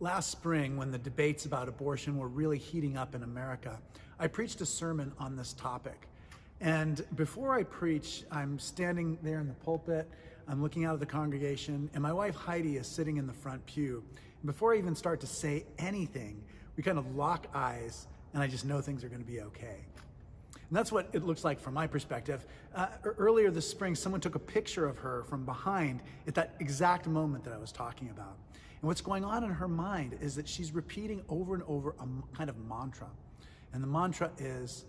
Last spring, when the debates about abortion were really heating up in America, I preached a sermon on this topic. And before I preach, I'm standing there in the pulpit, I'm looking out of the congregation, and my wife Heidi is sitting in the front pew. And before I even start to say anything, we kind of lock eyes, and I just know things are going to be okay. And that's what it looks like from my perspective. Earlier this spring, someone took a picture of her from behind at that exact moment that I was talking about. And what's going on in her mind is that she's repeating over and over a kind of mantra. And the mantra is,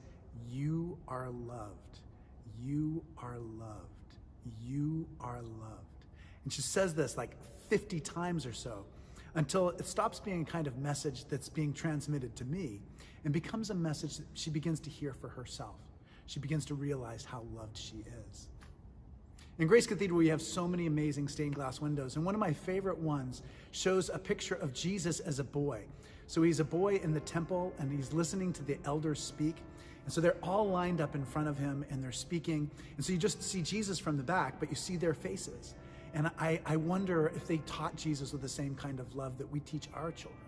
you are loved, you are loved, you are loved. And she says this like 50 times or so until it stops being a kind of message that's being transmitted to me and becomes a message that she begins to hear for herself. She begins to realize how loved she is. In Grace Cathedral, we have so many amazing stained glass windows, and one of my favorite ones shows a picture of Jesus as a boy. So he's a boy in the temple, and he's listening to the elders speak, and so they're all lined up in front of him, and they're speaking, and so you just see Jesus from the back, but you see their faces. And I wonder if they taught Jesus with the same kind of love that we teach our children.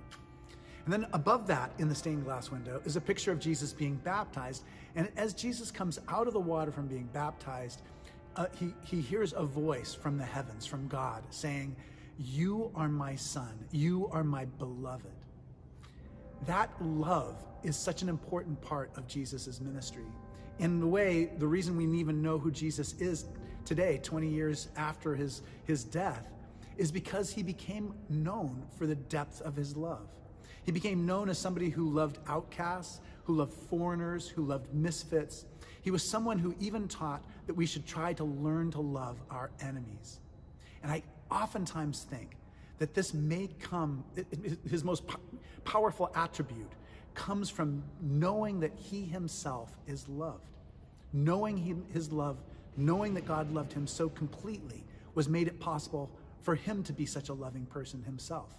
And then above that, in the stained glass window, is a picture of Jesus being baptized, and as Jesus comes out of the water from being baptized, he hears a voice from the heavens, from God, saying, you are my son, you are my beloved. That love is such an important part of Jesus' ministry. In the way, the reason we even know who Jesus is today, 20 years after his death, is because he became known for the depth of his love. He became known as somebody who loved outcasts, who loved foreigners, who loved misfits. He was someone who even taught that we should try to learn to love our enemies. And I oftentimes think that this may come, his most powerful attribute comes from knowing that he himself is loved. Knowing his love, knowing that God loved him so completely was made it possible for him to be such a loving person himself.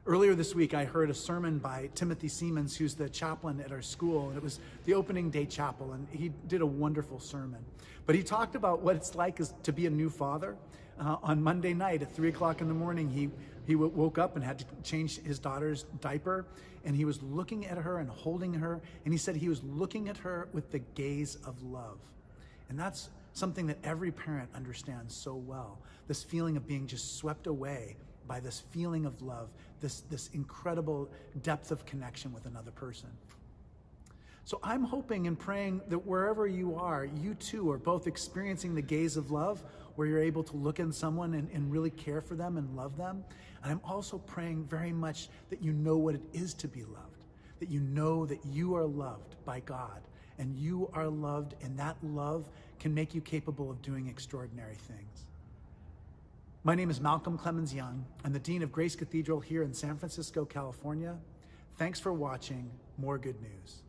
Earlier this week, I heard a sermon by Timothy Siemens, who's the chaplain at our school, and it was the opening day chapel, and he did a wonderful sermon. But he talked about what it's like to be a new father. On Monday night at 3 o'clock in the morning, he woke up and had to change his daughter's diaper, and he was looking at her and holding her, and he said he was looking at her with the gaze of love. And that's something that every parent understands so well, this feeling of being just swept away by this feeling of love, this incredible depth of connection with another person. So I'm hoping and praying that wherever you are, you too are both experiencing the gaze of love, where you're able to look in someone and really care for them and love them. And I'm also praying very much that you know what it is to be loved, that you know that you are loved by God, and you are loved, and that love can make you capable of doing extraordinary things. My name is Malcolm Clemens Young. I'm the Dean of Grace Cathedral here in San Francisco, California. Thanks for watching. More good news.